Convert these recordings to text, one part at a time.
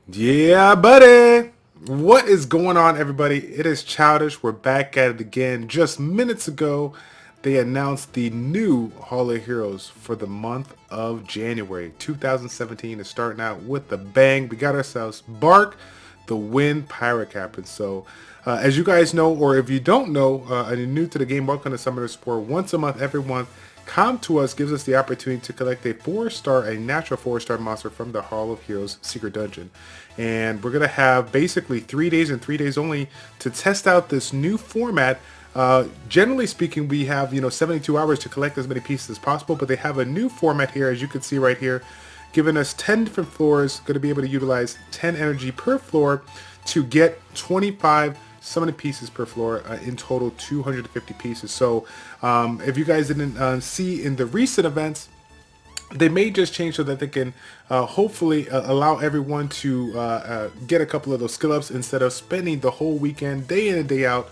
Yeah, buddy. What is going on, everybody? It is Childish. We're back at it again. Just minutes ago, they announced the new Hall of Heroes for the month of January 2017 is starting out with a bang. We got ourselves Barque, the Wind Pirate Captain. So, as you guys know, or if you don't know, and you're new to the game, welcome to Summoner Sport. Once a month, every month, Come to Us gives us the opportunity to collect a natural 4-star monster from the Hall of Heroes Secret Dungeon. And we're going to have basically 3 days and 3 days only to test out this new format. Generally speaking, we have 72 hours to collect as many pieces as possible, but they have a new format here, as you can see right here, giving us 10 different floors, going to be able to utilize 10 energy per floor to get 25 summoning pieces per floor, in total 250 pieces. So if you guys didn't see in the recent events, they may just change so that they can hopefully allow everyone to get a couple of those skill ups instead of spending the whole weekend, day in and day out,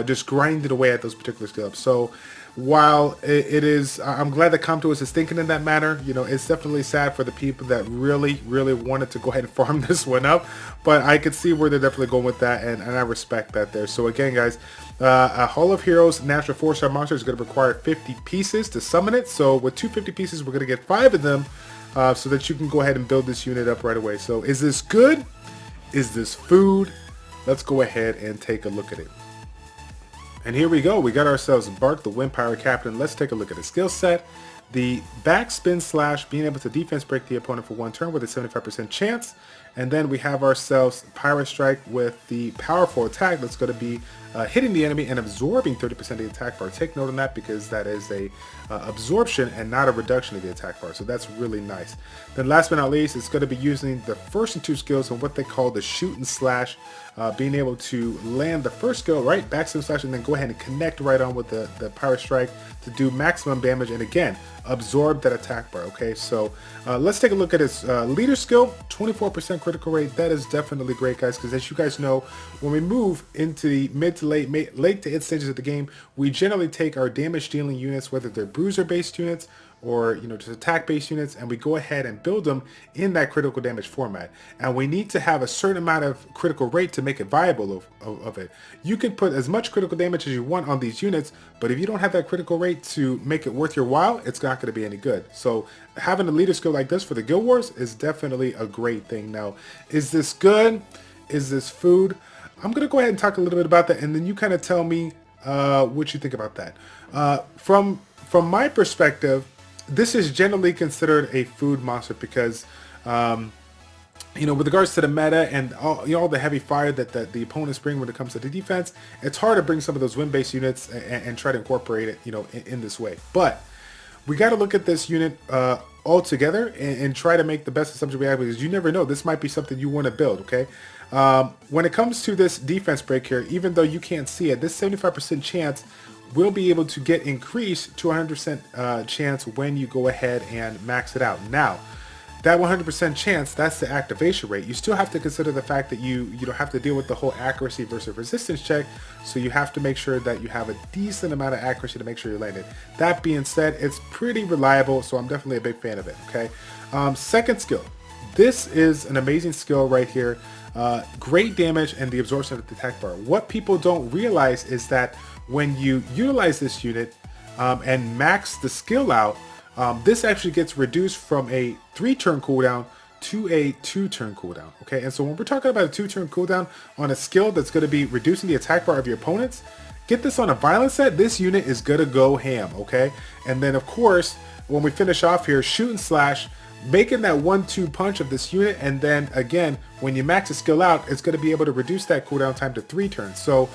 just grinding away at those particular skill ups. So while it is, I'm glad that Come to Us is thinking in that manner. It's definitely sad for the people that really, really wanted to go ahead and farm this one up, but I could see where they're definitely going with that, and I respect that there. So again, guys, a Hall of Heroes natural 4-star monster is going to require 50 pieces to summon it. So with 250 pieces, we're going to get 5 of them, so that you can go ahead and build this unit up right away. So is this good? Is this food? Let's go ahead and take a look at it. And here we go. We got ourselves Barque, the Wind Pirate Captain. Let's take a look at the skill set. The backspin slash, being able to defense break the opponent for 1 turn with a 75% chance. And then we have ourselves Pirate Strike with the powerful attack that's going to be hitting the enemy and absorbing 30% of the attack bar. Take note on that because that is a absorption and not a reduction of the attack bar. So that's really nice. Then last but not least, it's going to be using the first and 2 skills and what they call the shoot and slash. Being able to land the first skill, right, backspin slash, and then go ahead and connect right on with the Pirate Strike to do maximum damage, and again, absorb that attack bar, okay? So let's take a look at his leader skill, 24% critical rate. That is definitely great, guys, because as you guys know, when we move into the mid to late to mid stages of the game, we generally take our damage dealing units, whether they're bruiser based units or just attack based units, and we go ahead and build them in that critical damage format. And we need to have a certain amount of critical rate to make it viable of it. You can put as much critical damage as you want on these units, but if you don't have that critical rate to make it worth your while, it's not going to be any good. So having a leader skill like this for the Guild Wars is definitely a great thing. Now, is this good? Is this food? I'm going to go ahead and talk a little bit about that, and then you kind of tell me what you think about that. From my perspective, this is generally considered a food monster because, with regards to the meta and all the heavy fire that the opponents bring when it comes to the defense, it's hard to bring some of those wind-based units and try to incorporate it, in this way. But we got to look at this unit all together and try to make the best assumption we have, because you never know. This might be something you want to build, okay? When it comes to this defense break here, even though you can't see it, this 75% chance will be able to get increased to 100% chance when you go ahead and max it out. Now, that 100% chance, that's the activation rate. You still have to consider the fact that you don't have to deal with the whole accuracy versus resistance check, so you have to make sure that you have a decent amount of accuracy to make sure you land it. That being said, it's pretty reliable, so I'm definitely a big fan of it, okay? Second skill. This is an amazing skill right here. Great damage and the absorption of the attack bar. What people don't realize is that when you utilize this unit and max the skill out, this actually gets reduced from a 3-turn cooldown to a 2-turn cooldown, okay? And so when we're talking about a 2-turn cooldown on a skill that's going to be reducing the attack bar of your opponents, get this on a violence set, this unit is going to go ham, okay? And then of course, when we finish off here, shoot and slash, making that 1-2 punch of this unit, and then again, when you max the skill out, it's going to be able to reduce that cooldown time to 3 turns. So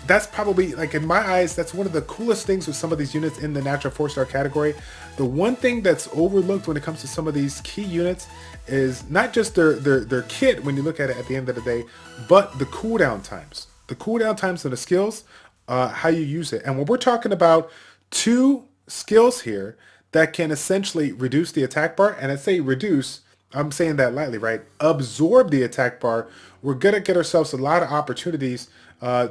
that's probably, like, in my eyes, that's one of the coolest things with some of these units in the natural 4-star category. The one thing that's overlooked when it comes to some of these key units is not just their kit when you look at it at the end of the day, but the cooldown times. The cooldown times and the skills, how you use it. And when we're talking about 2 skills here that can essentially reduce the attack bar, and I say reduce, I'm saying that lightly, right? Absorb the attack bar. We're going to get ourselves a lot of opportunities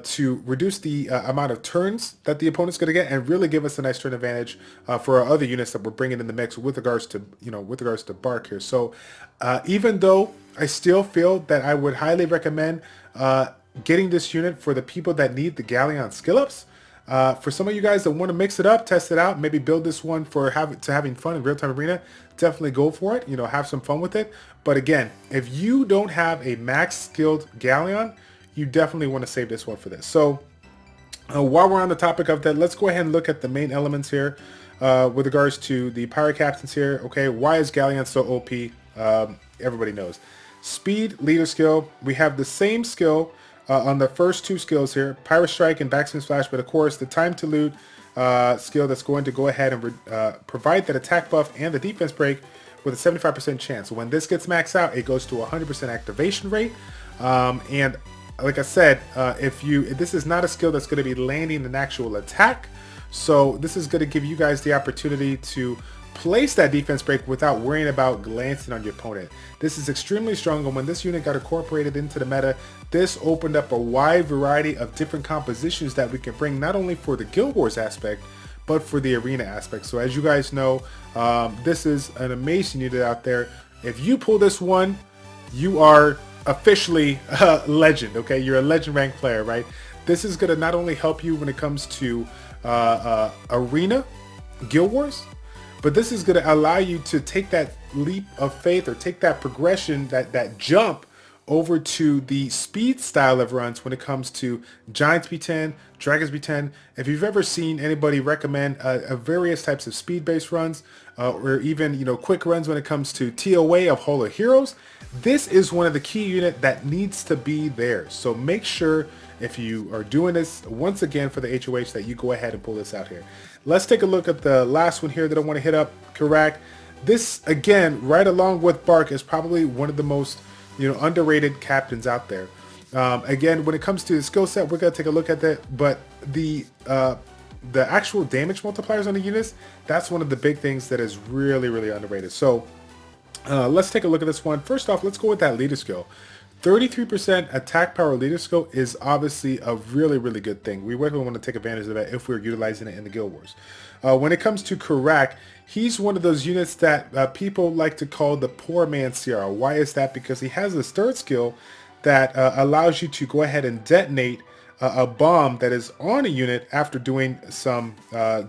to reduce the amount of turns that the opponent's going to get, and really give us a nice turn advantage for our other units that we're bringing in the mix with regards to Barque here. So even though I still feel that I would highly recommend getting this unit for the people that need the Galleon skill ups. For some of you guys that want to mix it up, test it out, maybe build this one for having fun in real-time arena, definitely go for it. You know, have some fun with it. But again, if you don't have a max skilled Galleon, you definitely want to save this one for this. So while we're on the topic of that, let's go ahead and look at the main elements here with regards to the pirate captains here. Okay, why is Galleon so OP? Everybody knows. Speed, leader skill. We have the same skill on the first two skills here, Pirate Strike and Backspin Splash, but of course the time to loot skill that's going to go ahead and provide that attack buff and the defense break with a 75% chance. When this gets maxed out, it goes to 100% activation rate. And like I said, this is not a skill that's going to be landing an actual attack, so this is going to give you guys the opportunity to place that defense break without worrying about glancing on your opponent. This is extremely strong, and when this unit got incorporated into the meta, this opened up a wide variety of different compositions that we can bring not only for the Guild Wars aspect, but for the arena aspect. So as you guys know, this is an amazing unit out there. If you pull this one, you are officially a legend, okay? You're a legend rank player, right? This is going to not only help you when it comes to arena, Guild Wars, but this is going to allow you to take that leap of faith or take that progression, that jump over to the speed style of runs when it comes to Giants B10, Dragons B10. If you've ever seen anybody recommend various types of speed-based runs or even, you know, quick runs when it comes to TOA of Hall of Heroes, this is one of the key unit that needs to be there. So make sure if you are doing this once again for the HOH that you go ahead and pull this out here. Let's take a look at the last one here that I want to hit up, Karak. This, again, right along with Barque, is probably one of the most, you know, underrated captains out there. Again, when it comes to the skill set, we're going to take a look at that, but the actual damage multipliers on the units, that's one of the big things that is really, really underrated. So let's take a look at this one. First off, let's go with that leader skill. 33% attack power leader skill is obviously a really, really good thing. We really want to take advantage of that if we're utilizing it in the Guild Wars. When it comes to Karak, he's one of those units that people like to call the poor man CR. Why is that? Because he has this third skill that allows you to go ahead and detonate a bomb that is on a unit after doing some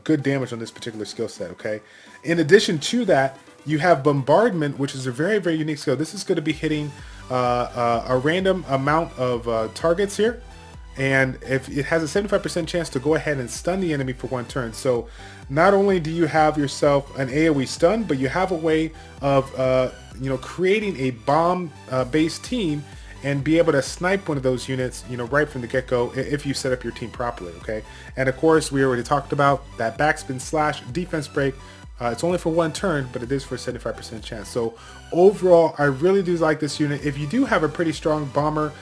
good damage on this particular skill set, okay? In addition to that, you have Bombardment, which is a very, very unique skill. This is going to be hitting a random amount of targets here, and if it has a 75% chance to go ahead and stun the enemy for one turn. So not only do you have yourself an AoE stun, but you have a way of you know, creating a bomb based team and be able to snipe one of those units, you know, right from the get-go if you set up your team properly, okay? And of course, we already talked about that backspin slash defense break. It's only for one turn, but it is for a 75% chance. So overall, I really do like this unit. If you do have a pretty strong bomber,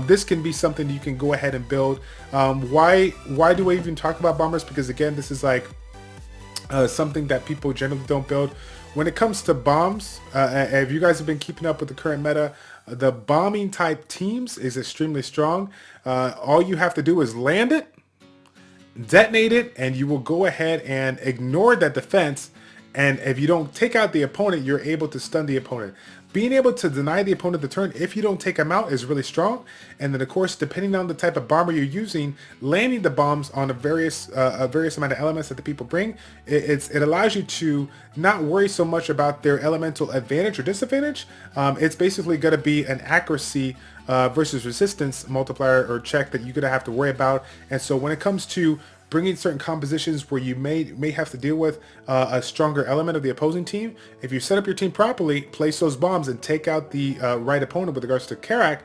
this can be something you can go ahead and build. Why do I even talk about bombers? Because again, this is like something that people generally don't build. When it comes to bombs, if you guys have been keeping up with the current meta, the bombing type teams is extremely strong. All you have to do is land it, detonate it, and you will go ahead and ignore that defense. And if you don't take out the opponent, you're able to stun the opponent. Being able to deny the opponent the turn if you don't take him out is really strong. And then of course, depending on the type of bomber you're using, landing the bombs on a various amount of elements that the people bring, it allows you to not worry so much about their elemental advantage or disadvantage. It's basically going to be an accuracy versus resistance multiplier or check that you're going to have to worry about. And so when it comes to bringing certain compositions where you may have to deal with a stronger element of the opposing team, if you set up your team properly, place those bombs, and take out the right opponent with regards to Karak,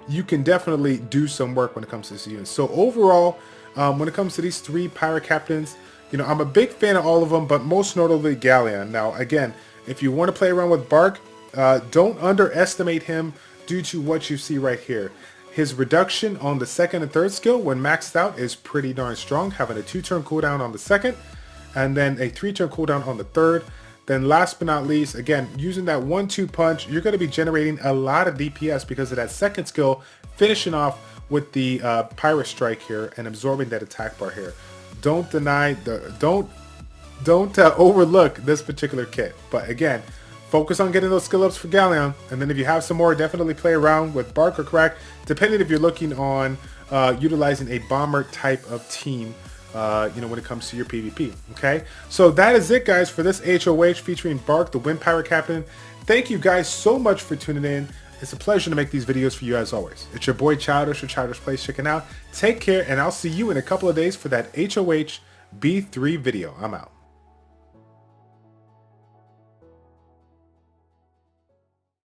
you can definitely do some work when it comes to this unit. So overall, when it comes to these three pirate captains, you know, I'm a big fan of all of them, but most notably Galleon. Now, again, if you want to play around with Barque, don't underestimate him due to what you see right here. His reduction on the second and third skill when maxed out is pretty darn strong, having a 2-turn cooldown on the second and then a 3-turn cooldown on the third. Then last but not least, again, using that 1-2 punch, you're going to be generating a lot of DPS because of that second skill, finishing off with the Pirate Strike here and absorbing that attack bar here. Don't overlook this particular kit. But again, Focus on getting those skill ups for Galleon, and then if you have some more, definitely play around with Barque or Crack, depending if you're looking on utilizing a bomber type of team, when it comes to your PvP, okay? So that is it, guys, for this HOH featuring Barque, the Wind Pirate Captain. Thank you guys so much for tuning in. It's a pleasure to make these videos for you as always. It's your boy Childish or ChildishPlays checking out. Take care, and I'll see you in a couple of days for that HOH B3 video. I'm out.